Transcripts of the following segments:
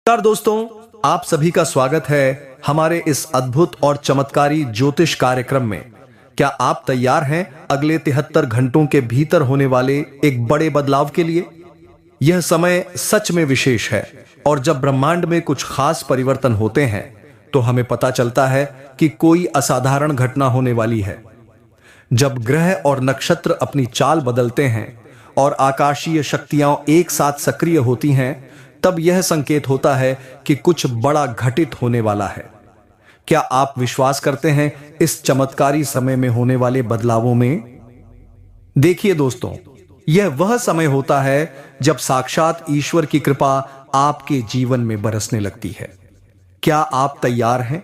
नमस्कार दोस्तों, आप सभी का स्वागत है हमारे इस अद्भुत और चमत्कारी ज्योतिष कार्यक्रम में। क्या आप तैयार हैं अगले 73 घंटों के भीतर होने वाले एक बड़े बदलाव के लिए? यह समय सच में विशेष है और जब ब्रह्मांड में कुछ खास परिवर्तन होते हैं तो हमें पता चलता है कि कोई असाधारण घटना होने वाली है। जब ग्रह और नक्षत्र अपनी चाल बदलते हैं और आकाशीय शक्तियां एक साथ सक्रिय होती हैं, तब यह संकेत होता है कि कुछ बड़ा घटित होने वाला है। क्या आप विश्वास करते हैं इस चमत्कारी समय में होने वाले बदलावों में? देखिए दोस्तों, यह वह समय होता है जब साक्षात ईश्वर की कृपा आपके जीवन में बरसने लगती है। क्या आप तैयार हैं?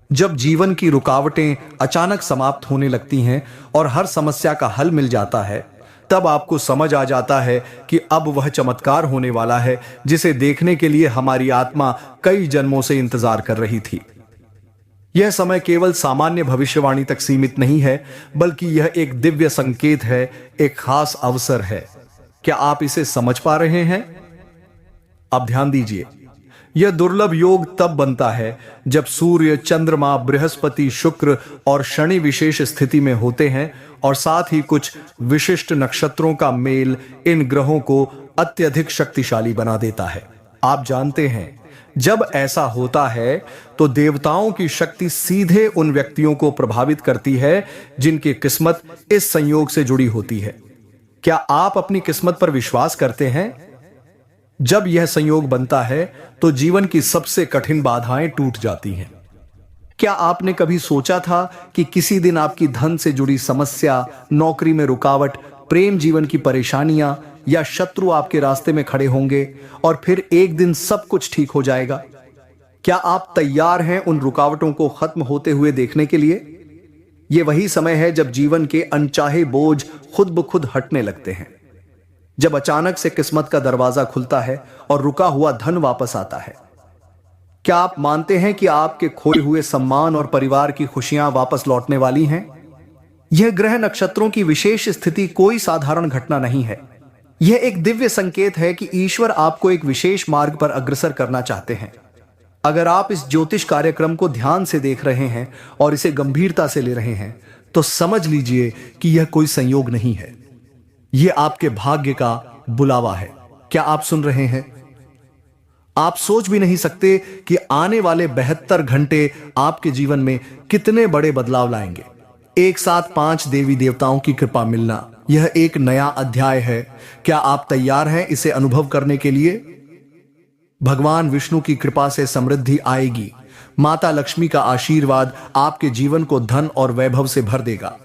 जब जीवन की रुकावटें अचानक समाप्त होने लगती हैं और हर समस्या का हल मिल जाता है, तब आपको समझ आ जाता है कि अब वह चमत्कार होने वाला है जिसे देखने के लिए हमारी आत्मा कई जन्मों से इंतजार कर रही थी। यह समय केवल सामान्य भविष्यवाणी तक सीमित नहीं है, बल्कि यह एक दिव्य संकेत है, एक खास अवसर है। क्या आप इसे समझ पा रहे हैं? अब ध्यान दीजिए, यह दुर्लभ योग तब बनता है जब सूर्य, चंद्रमा, बृहस्पति, शुक्र और शनि विशेष स्थिति में होते हैं और साथ ही कुछ विशिष्ट नक्षत्रों का मेल इन ग्रहों को अत्यधिक शक्तिशाली बना देता है। आप जानते हैं, जब ऐसा होता है तो देवताओं की शक्ति सीधे उन व्यक्तियों को प्रभावित करती है जिनकी किस्मत इस संयोग से जुड़ी होती है। क्या आप अपनी किस्मत पर विश्वास करते हैं? जब यह संयोग बनता है तो जीवन की सबसे कठिन बाधाएं टूट जाती हैं। क्या आपने कभी सोचा था कि किसी दिन आपकी धन से जुड़ी समस्या, नौकरी में रुकावट, प्रेम जीवन की परेशानियां या शत्रु आपके रास्ते में खड़े होंगे और फिर एक दिन सब कुछ ठीक हो जाएगा? क्या आप तैयार हैं उन रुकावटों को खत्म होते हुए देखने के लिए? यह वही समय है जब जीवन के अनचाहे बोझ खुद ब खुद हटने लगते हैं, जब अचानक से किस्मत का दरवाजा खुलता है और रुका हुआ धन वापस आता है। क्या आप मानते हैं कि आपके खोए हुए सम्मान और परिवार की खुशियां वापस लौटने वाली हैं? यह ग्रह नक्षत्रों की विशेष स्थिति कोई साधारण घटना नहीं है। यह एक दिव्य संकेत है कि ईश्वर आपको एक विशेष मार्ग पर अग्रसर करना चाहते हैं। अगर आप इस ज्योतिष कार्यक्रम को ध्यान से देख रहे हैं और इसे गंभीरता से ले रहे हैं, तो समझ लीजिए कि यह कोई संयोग नहीं है, यह आपके भाग्य का बुलावा है। क्या आप सुन रहे हैं? आप सोच भी नहीं सकते कि आने वाले 72 घंटे आपके जीवन में कितने बड़े बदलाव लाएंगे। एक साथ 5 देवी देवताओं की कृपा मिलना, यह एक नया अध्याय है। क्या आप तैयार हैं इसे अनुभव करने के लिए? भगवान विष्णु की कृपा से समृद्धि आएगी। माता लक्ष्मी का आशीर्वाद आपके जीवन को धन और वैभव से भर देगा।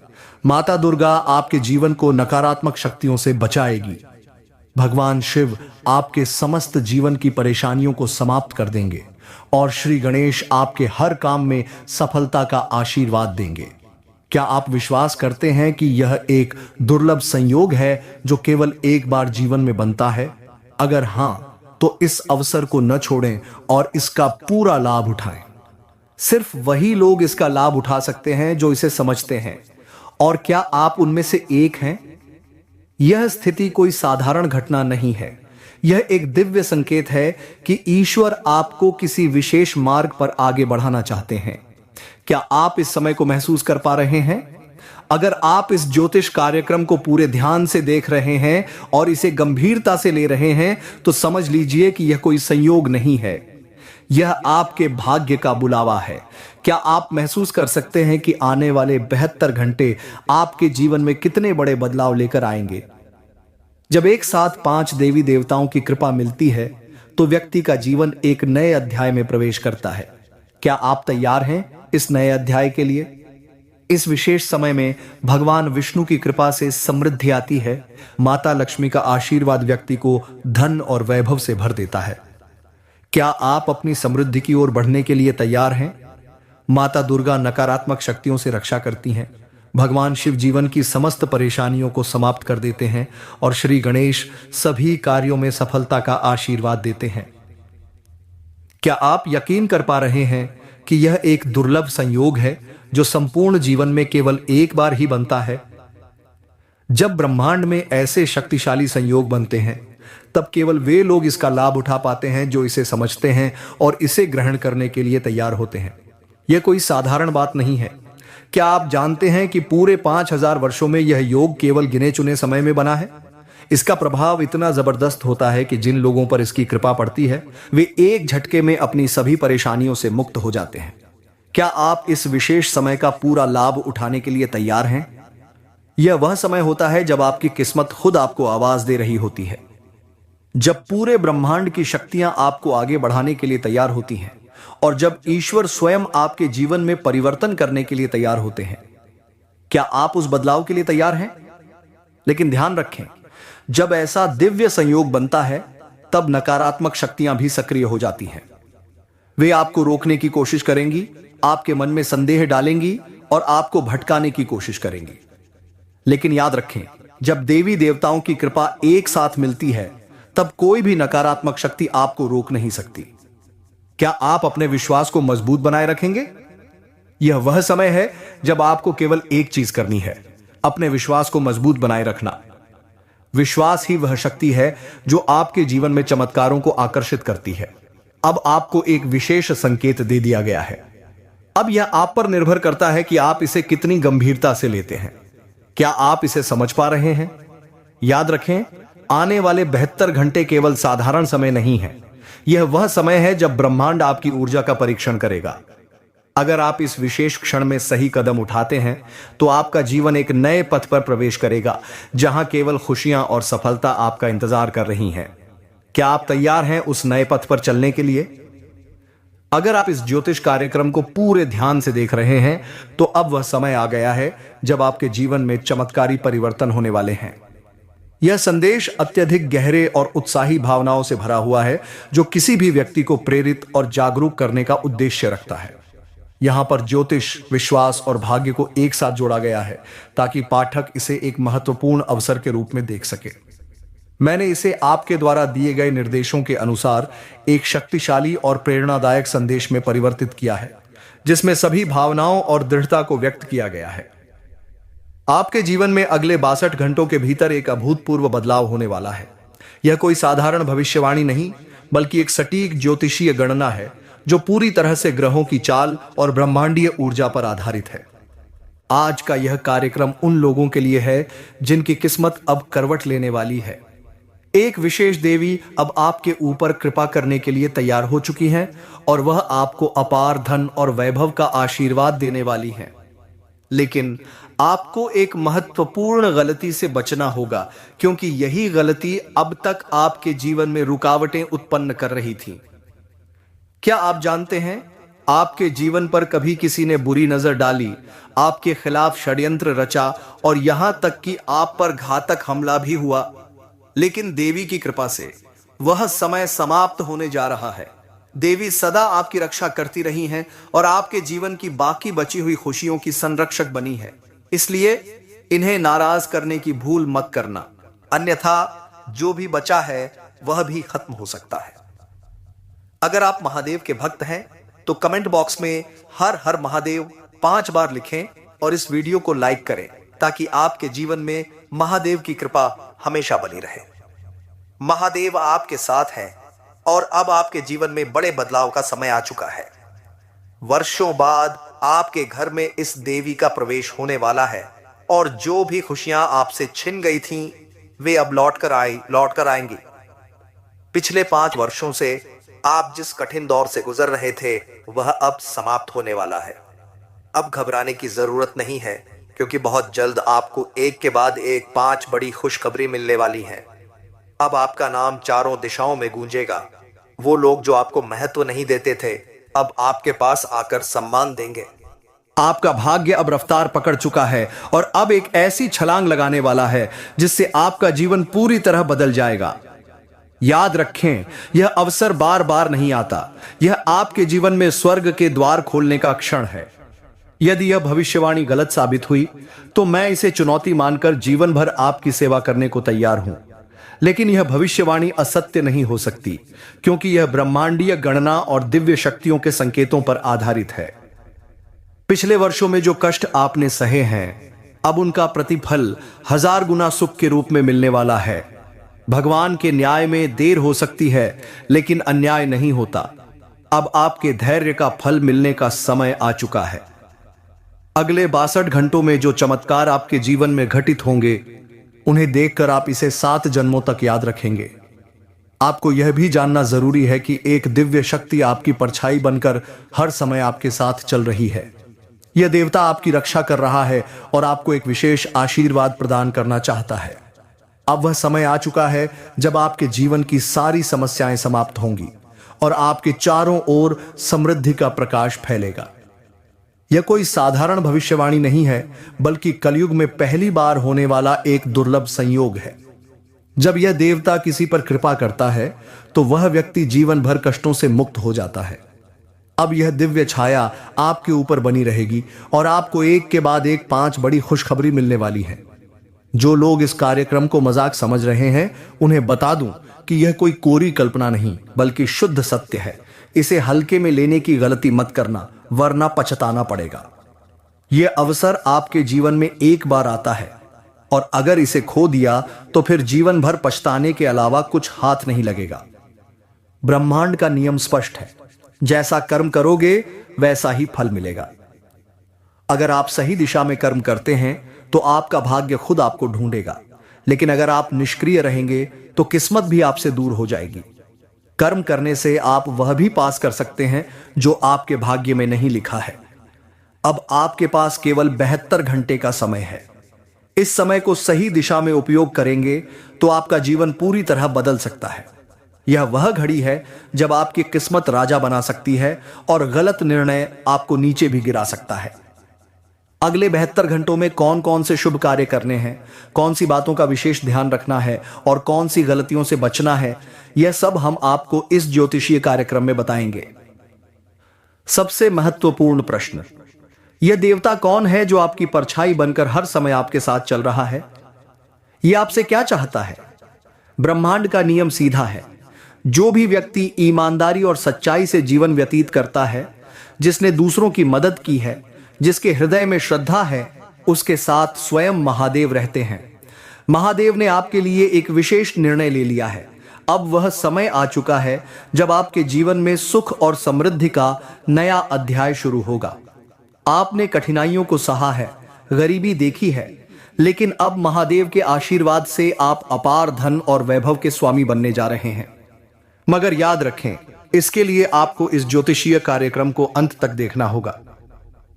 माता दुर्गा आपके जीवन को नकारात्मक शक्तियों से बचाएगी। भगवान शिव आपके समस्त जीवन की परेशानियों को समाप्त कर देंगे और श्री गणेश आपके हर काम में सफलता का आशीर्वाद देंगे। क्या आप विश्वास करते हैं कि यह एक दुर्लभ संयोग है जो केवल एक बार जीवन में बनता है? अगर हां, तो इस अवसर को न छोड़ें और इसका पूरा लाभ उठाएं। सिर्फ वही लोग इसका लाभ उठा सकते हैं जो इसे समझते हैं। और क्या आप उनमें से एक हैं? यह स्थिति कोई साधारण घटना नहीं है। यह एक दिव्य संकेत है कि ईश्वर आपको किसी विशेष मार्ग पर आगे बढ़ाना चाहते हैं। क्या आप इस समय को महसूस कर पा रहे हैं? अगर आप इस ज्योतिष कार्यक्रम को पूरे ध्यान से देख रहे हैं और इसे गंभीरता से ले रहे हैं, तो समझ लीजिए कि यह कोई संयोग नहीं है, यह आपके भाग्य का बुलावा है। क्या आप महसूस कर सकते हैं कि आने वाले 72 घंटे आपके जीवन में कितने बड़े बदलाव लेकर आएंगे? जब एक साथ 5 देवी देवताओं की कृपा मिलती है तो व्यक्ति का जीवन एक नए अध्याय में प्रवेश करता है। क्या आप तैयार हैं इस नए अध्याय के लिए? इस विशेष समय में भगवान विष्णु की कृपा से समृद्धि आती है। माता लक्ष्मी का आशीर्वाद व्यक्ति को धन और वैभव से भर देता है। क्या आप अपनी समृद्धि की ओर बढ़ने के लिए तैयार हैं? माता दुर्गा नकारात्मक शक्तियों से रक्षा करती हैं। भगवान शिव जीवन की समस्त परेशानियों को समाप्त कर देते हैं और श्री गणेश सभी कार्यों में सफलता का आशीर्वाद देते हैं। क्या आप यकीन कर पा रहे हैं कि यह एक दुर्लभ संयोग है जो संपूर्ण जीवन में केवल एक बार ही बनता है? जब ब्रह्मांड में ऐसे शक्तिशाली संयोग बनते हैं तब केवल वे लोग इसका लाभ उठा पाते हैं जो इसे समझते हैं और इसे ग्रहण करने के लिए तैयार होते हैं। यह कोई साधारण बात नहीं है। क्या आप जानते हैं कि पूरे 5000 वर्षों में यह योग केवल गिने चुने समय में बना है? इसका प्रभाव इतना जबरदस्त होता है कि जिन लोगों पर इसकी कृपा पड़ती है वे एक झटके में अपनी सभी परेशानियों से मुक्त हो जाते हैं। क्या आप इस विशेष समय का पूरा लाभ उठाने के लिए तैयार हैं? यह वह समय होता है जब आपकी किस्मत खुद आपको आवाज दे रही होती है, जब पूरे ब्रह्मांड की शक्तियां आपको आगे बढ़ाने के लिए तैयार होती हैं और जब ईश्वर स्वयं आपके जीवन में परिवर्तन करने के लिए तैयार होते हैं। क्या आप उस बदलाव के लिए तैयार हैं? लेकिन ध्यान रखें, जब ऐसा दिव्य संयोग बनता है तब नकारात्मक शक्तियां भी सक्रिय हो जाती हैं। वे आपको रोकने की कोशिश करेंगी, आपके मन में संदेह डालेंगी और आपको भटकाने की कोशिश करेंगी। लेकिन याद रखें, जब देवी देवताओं की कृपा एक साथ मिलती है तब कोई भी नकारात्मक शक्ति आपको रोक नहीं सकती। क्या आप अपने विश्वास को मजबूत बनाए रखेंगे? यह वह समय है जब आपको केवल एक चीज करनी है, अपने विश्वास को मजबूत बनाए रखना। विश्वास ही वह शक्ति है जो आपके जीवन में चमत्कारों को आकर्षित करती है। अब आपको एक विशेष संकेत दे दिया गया है। अब यह आप पर निर्भर करता है कि आप इसे कितनी गंभीरता से लेते हैं। क्या आप इसे समझ पा रहे हैं? याद रखें, आने वाले 72 घंटे केवल साधारण समय नहीं है। यह वह समय है जब ब्रह्मांड आपकी ऊर्जा का परीक्षण करेगा। अगर आप इस विशेष क्षण में सही कदम उठाते हैं तो आपका जीवन एक नए पथ पर प्रवेश करेगा, जहां केवल खुशियां और सफलता आपका इंतजार कर रही हैं। क्या आप तैयार हैं उस नए पथ पर चलने के लिए? अगर आप इस ज्योतिष कार्यक्रम को पूरे ध्यान से देख रहे हैं तो अब वह समय आ गया है जब आपके जीवन में चमत्कारी परिवर्तन होने वाले हैं। यह संदेश अत्यधिक गहरे और उत्साही भावनाओं से भरा हुआ है, जो किसी भी व्यक्ति को प्रेरित और जागरूक करने का उद्देश्य रखता है। यहां पर ज्योतिष, विश्वास और भाग्य को एक साथ जोड़ा गया है ताकि पाठक इसे एक महत्वपूर्ण अवसर के रूप में देख सके। मैंने इसे आपके द्वारा दिए गए निर्देशों के अनुसार एक शक्तिशाली और प्रेरणादायक संदेश में परिवर्तित किया है, जिसमें सभी भावनाओं और दृढ़ता को व्यक्त किया गया है। आपके जीवन में अगले 62 घंटों के भीतर एक अभूतपूर्व बदलाव होने वाला है। यह कोई साधारण भविष्यवाणी नहीं, बल्कि एक सटीक ज्योतिषीय गणना है जो पूरी तरह से ग्रहों की चाल और ब्रह्मांडीय ऊर्जा पर आधारित है। आज का यह कार्यक्रम उन लोगों के लिए है जिनकी किस्मत अब करवट लेने वाली है। एक विशेष देवी अब आपके ऊपर कृपा करने के लिए तैयार हो चुकी हैं और वह आपको अपार धन और वैभव का आशीर्वाद देने वाली हैं। लेकिन आपको एक महत्वपूर्ण गलती से बचना होगा, क्योंकि यही गलती अब तक आपके जीवन में रुकावटें उत्पन्न कर रही थी। क्या आप जानते हैं, आपके जीवन पर कभी किसी ने बुरी नजर डाली, आपके खिलाफ षड्यंत्र रचा और यहां तक कि आप पर घातक हमला भी हुआ। लेकिन देवी की कृपा से वह समय समाप्त होने जा रहा है। देवी सदा आपकी रक्षा करती रही हैं और आपके जीवन की बाकी बची हुई खुशियों की संरक्षक बनी है। इसलिए इन्हें नाराज करने की भूल मत करना, अन्यथा जो भी बचा है वह भी खत्म हो सकता है। अगर आप महादेव के भक्त हैं तो कमेंट बॉक्स में हर हर महादेव 5 बार लिखें और इस वीडियो को लाइक करें ताकि आपके जीवन में महादेव की कृपा हमेशा बनी रहे। महादेव आपके साथ हैं और अब आपके जीवन में बड़े बदलाव का समय आ चुका है। वर्षों बाद आपके घर में इस देवी का प्रवेश होने वाला है और जो भी खुशियां आपसे छिन गई थीं, वे अब लौट कर आएंगी। पिछले 5 वर्षों से आप जिस कठिन दौर से गुजर रहे थे वह अब समाप्त होने वाला है। अब घबराने की जरूरत नहीं है, क्योंकि बहुत जल्द आपको एक के बाद एक 5 बड़ी खुशखबरी मिलने वाली हैं। अब आपका नाम चारों दिशाओं में गूंजेगा। वो लोग जो आपको महत्व नहीं देते थे, अब आपके पास आकर सम्मान देंगे। आपका भाग्य अब रफ्तार पकड़ चुका है और अब एक ऐसी छलांग लगाने वाला है जिससे आपका जीवन पूरी तरह बदल जाएगा। याद रखें, यह अवसर बार बार नहीं आता। यह आपके जीवन में स्वर्ग के द्वार खोलने का क्षण है। यदि यह भविष्यवाणी गलत साबित हुई तो मैं इसे चुनौती मानकर जीवन भर आपकी सेवा करने को तैयार हूं। लेकिन यह भविष्यवाणी असत्य नहीं हो सकती, क्योंकि यह ब्रह्मांडीय गणना और दिव्य शक्तियों के संकेतों पर आधारित है। पिछले वर्षों में जो कष्ट आपने सहे हैं, अब उनका प्रतिफल 1000 गुना सुख के रूप में मिलने वाला है। भगवान के न्याय में देर हो सकती है, लेकिन अन्याय नहीं होता। अब आपके धैर्य का फल मिलने का समय आ चुका है। अगले 62 घंटों में जो चमत्कार आपके जीवन में घटित होंगे, उन्हें देखकर आप इसे 7 जन्मों तक याद रखेंगे। आपको यह भी जानना जरूरी है कि एक दिव्य शक्ति आपकी परछाई बनकर हर समय आपके साथ चल रही है। यह देवता आपकी रक्षा कर रहा है और आपको एक विशेष आशीर्वाद प्रदान करना चाहता है। अब वह समय आ चुका है जब आपके जीवन की सारी समस्याएं समाप्त होंगी और आपके चारों ओर समृद्धि का प्रकाश फैलेगा। यह कोई साधारण भविष्यवाणी नहीं है, बल्कि कलयुग में पहली बार होने वाला एक दुर्लभ संयोग है। जब यह देवता किसी पर कृपा करता है तो वह व्यक्ति जीवन भर कष्टों से मुक्त हो जाता है। अब यह दिव्य छाया आपके ऊपर बनी रहेगी और आपको एक के बाद एक 5 बड़ी खुशखबरी मिलने वाली है। जो लोग इस कार्यक्रम को मजाक समझ रहे हैं, उन्हें बता दूं कि यह कोई कोरी कल्पना नहीं, बल्कि शुद्ध सत्य है। इसे हल्के में लेने की गलती मत करना, वरना पछताना पड़ेगा। यह अवसर आपके जीवन में एक बार आता है और अगर इसे खो दिया तो फिर जीवन भर पछताने के अलावा कुछ हाथ नहीं लगेगा। ब्रह्मांड का नियम स्पष्ट है, जैसा कर्म करोगे वैसा ही फल मिलेगा। अगर आप सही दिशा में कर्म करते हैं तो आपका भाग्य खुद आपको ढूंढेगा, लेकिन अगर आप निष्क्रिय रहेंगे तो किस्मत भी आपसे दूर हो जाएगी। कर्म करने से आप वह भी पास कर सकते हैं जो आपके भाग्य में नहीं लिखा है। अब आपके पास केवल 72 घंटे का समय है। इस समय को सही दिशा में उपयोग करेंगे तो आपका जीवन पूरी तरह बदल सकता है। यह वह घड़ी है जब आपकी किस्मत राजा बना सकती है और गलत निर्णय आपको नीचे भी गिरा सकता है। अगले 72 घंटों में कौन कौन से शुभ कार्य करने हैं, कौन सी बातों का विशेष ध्यान रखना है और कौन सी गलतियों से बचना है, यह सब हम आपको इस ज्योतिषीय कार्यक्रम में बताएंगे। सबसे महत्वपूर्ण प्रश्न, यह देवता कौन है जो आपकी परछाई बनकर हर समय आपके साथ चल रहा है? यह आपसे क्या चाहता है? ब्रह्मांड का नियम सीधा है। जो भी व्यक्ति ईमानदारी और सच्चाई से जीवन व्यतीत करता है, जिसने दूसरों की मदद की है, जिसके हृदय में श्रद्धा है, उसके साथ स्वयं महादेव रहते हैं। महादेव ने आपके लिए एक विशेष निर्णय ले लिया है। अब वह समय आ चुका है जब आपके जीवन में सुख और समृद्धि का नया अध्याय शुरू होगा। आपने कठिनाइयों को सहा है, गरीबी देखी है, लेकिन अब महादेव के आशीर्वाद से आप अपार धन और वैभव के स्वामी बनने जा रहे हैं। मगर याद रखें, इसके लिए आपको इस ज्योतिषीय कार्यक्रम को अंत तक देखना होगा।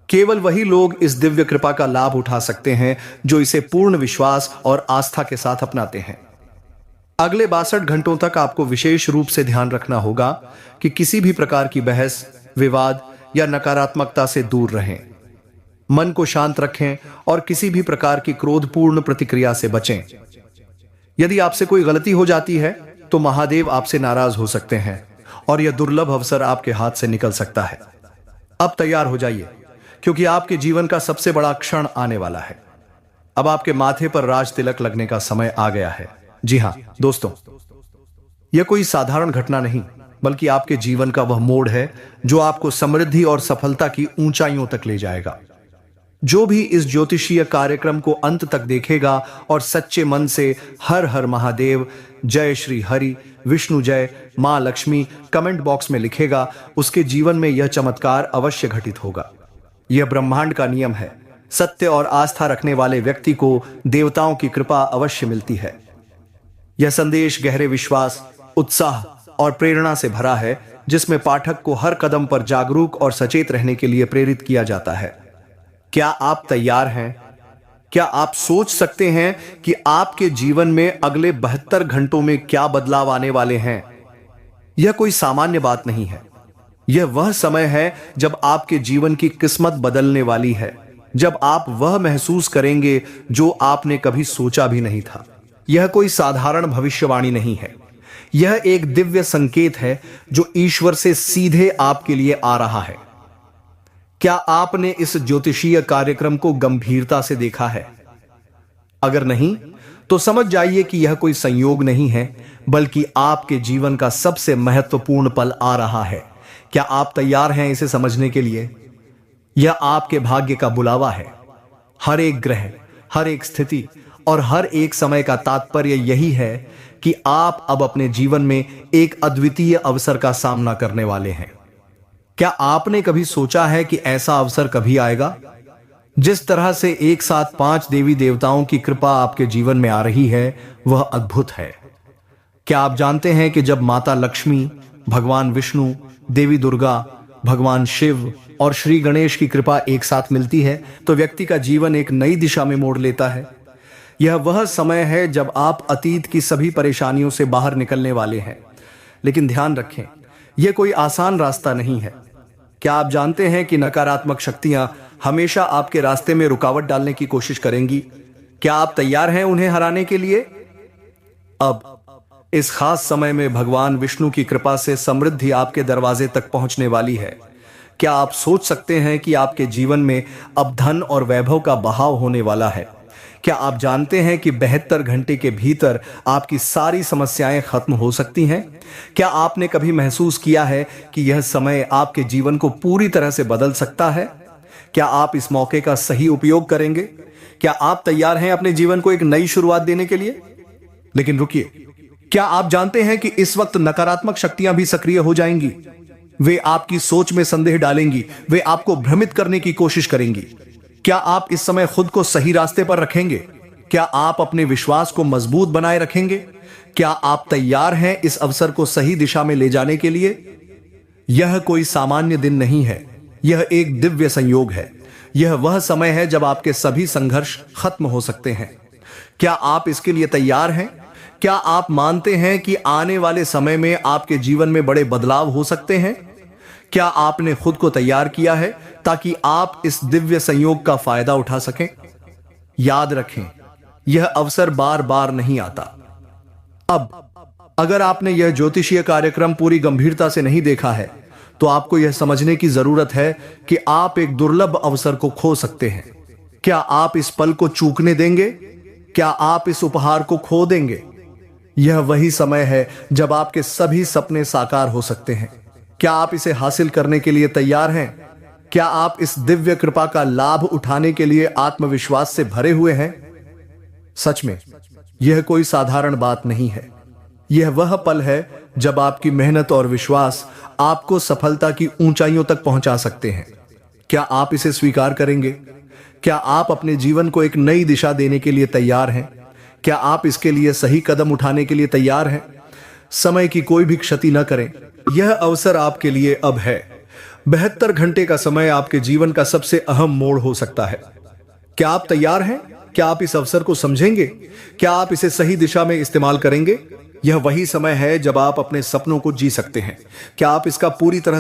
केवल वही लोग इस दिव्य कृपा का लाभ उठा सकते हैं जो इसे पूर्ण विश्वास और आस्था के साथ अपनाते हैं। अगले 62 घंटों तक आपको विशेष रूप से ध्यान रखना होगा कि किसी भी प्रकार की बहस, विवाद या नकारात्मकता से दूर रहें। मन को शांत रखें और किसी भी प्रकार की क्रोधपूर्ण प्रतिक्रिया से बचें। यदि आपसे कोई गलती हो जाती है तो महादेव आपसे नाराज हो सकते हैं और यह दुर्लभ अवसर आपके हाथ से निकल सकता है। अब तैयार हो जाइए, क्योंकि आपके जीवन का सबसे बड़ा क्षण आने वाला है। अब आपके माथे पर राज तिलक लगने का समय आ गया है। जी हां दोस्तों, यह कोई साधारण घटना नहीं, बल्कि आपके जीवन का वह मोड़ है जो आपको समृद्धि और सफलता की ऊंचाइयों तक ले जाएगा। जो भी इस ज्योतिषीय कार्यक्रम को अंत तक देखेगा और सच्चे मन से हर हर महादेव, जय श्री हरि, विष्णु जय, मां लक्ष्मी कमेंट बॉक्स में लिखेगा, उसके जीवन में यह चमत्कार अवश्य घटित होगा। यह ब्रह्मांड का नियम है। सत्य और आस्था रखने वाले व्यक्ति को देवताओं की कृपा अवश्य मिलती है। यह संदेश गहरे विश्वास, उत्साह और प्रेरणा से भरा है, जिसमें पाठक को हर कदम पर जागरूक और सचेत रहने के लिए प्रेरित किया जाता है। क्या आप तैयार हैं? क्या आप सोच सकते हैं कि आपके जीवन में अगले 72 घंटों में क्या बदलाव आने वाले हैं? यह कोई सामान्य बात नहीं है। यह वह समय है जब आपके जीवन की किस्मत बदलने वाली है, जब आप वह महसूस करेंगे जो आपने कभी सोचा भी नहीं था। यह कोई साधारण भविष्यवाणी नहीं है। यह एक दिव्य संकेत है जो ईश्वर से सीधे आपके लिए आ रहा है। क्या आपने इस ज्योतिषीय कार्यक्रम को गंभीरता से देखा है? अगर नहीं, तो समझ जाइए कि यह कोई संयोग नहीं है, बल्कि आपके जीवन का सबसे महत्वपूर्ण पल आ रहा है। क्या आप तैयार हैं इसे समझने के लिए? यह आपके भाग्य का बुलावा है। हर एक ग्रह, हर एक स्थिति और हर एक समय का तात्पर्य यही है कि आप अब अपने जीवन में एक अद्वितीय अवसर का सामना करने वाले हैं। क्या आपने कभी सोचा है कि ऐसा अवसर कभी आएगा? जिस तरह से एक साथ 5 देवी देवताओं की कृपा आपके जीवन में आ रही है, वह अद्भुत है। क्या आप जानते हैं कि जब माता लक्ष्मी, भगवान विष्णु, देवी दुर्गा, भगवान शिव और श्री गणेश की कृपा एक साथ मिलती है तो व्यक्ति का जीवन एक नई दिशा में मोड़ लेता है। यह वह समय है जब आप अतीत की सभी परेशानियों से बाहर निकलने वाले हैं। लेकिन ध्यान रखें, यह कोई आसान रास्ता नहीं है। क्या आप जानते हैं कि नकारात्मक शक्तियां हमेशा आपके रास्ते में रुकावट डालने की कोशिश करेंगी? क्या आप तैयार हैं उन्हें हराने के लिए? अब इस खास समय में भगवान विष्णु की कृपा से समृद्धि आपके दरवाजे तक पहुंचने वाली है। क्या आप सोच सकते हैं कि आपके जीवन में अब धन और वैभव का बहाव होने वाला है? क्या आप जानते हैं कि 72 घंटे के भीतर आपकी सारी समस्याएं खत्म हो सकती हैं? क्या आपने कभी महसूस किया है कि यह समय आपके जीवन को पूरी तरह से बदल सकता है? क्या आप इस मौके का सही उपयोग करेंगे? क्या आप तैयार हैं अपने जीवन को एक नई शुरुआत देने के लिए? लेकिन रुकिए, क्या आप जानते हैं कि इस वक्त नकारात्मक शक्तियां भी सक्रिय हो जाएंगी? वे आपकी सोच में संदेह डालेंगी, वे आपको भ्रमित करने की कोशिश करेंगी। क्या आप इस समय खुद को सही रास्ते पर रखेंगे? क्या आप अपने विश्वास को मजबूत बनाए रखेंगे? क्या आप तैयार हैं इस अवसर को सही दिशा में ले जाने के लिए? यह कोई सामान्य दिन नहीं है, यह एक दिव्य संयोग है। यह वह समय है जब आपके सभी संघर्ष खत्म हो सकते हैं। क्या आप इसके लिए तैयार हैं? क्या आप मानते हैं कि आने वाले समय में आपके जीवन में बड़े बदलाव हो सकते हैं? क्या आपने खुद को तैयार किया है ताकि आप इस दिव्य संयोग का फायदा उठा सकें? याद रखें, यह अवसर बार बार नहीं आता। अब अगर आपने यह ज्योतिषीय कार्यक्रम पूरी गंभीरता से नहीं देखा है तो आपको यह समझने की जरूरत है कि आप एक दुर्लभ अवसर को खो सकते हैं। क्या आप इस पल को चूकने देंगे? क्या आप इस उपहार को खो देंगे? यह वही समय है जब आपके सभी सपने साकार हो सकते हैं। क्या आप इसे हासिल करने के लिए तैयार हैं? क्या आप इस दिव्य कृपा का लाभ उठाने के लिए आत्मविश्वास से भरे हुए हैं? सच में यह कोई साधारण बात नहीं है। यह वह पल है जब आपकी मेहनत और विश्वास आपको सफलता की ऊंचाइयों तक पहुंचा सकते हैं। क्या आप इसे स्वीकार करेंगे? क्या आप अपने जीवन को एक नई दिशा देने के लिए तैयार हैं? क्या आप इसके लिए सही कदम उठाने के लिए तैयार हैं? समय की कोई भी क्षति न करें। यह अवसर आपके लिए अब है। 72 घंटे का समय आपके जीवन का सबसे अहम मोड़ हो सकता है। क्या आप तैयार हैं? क्या आप इस अवसर को समझेंगे? क्या आप इसे सही दिशा में इस्तेमाल करेंगे? यह वही समय है जब आप अपने सपनों को जी सकते हैं। क्या आप इसका पूरी तरह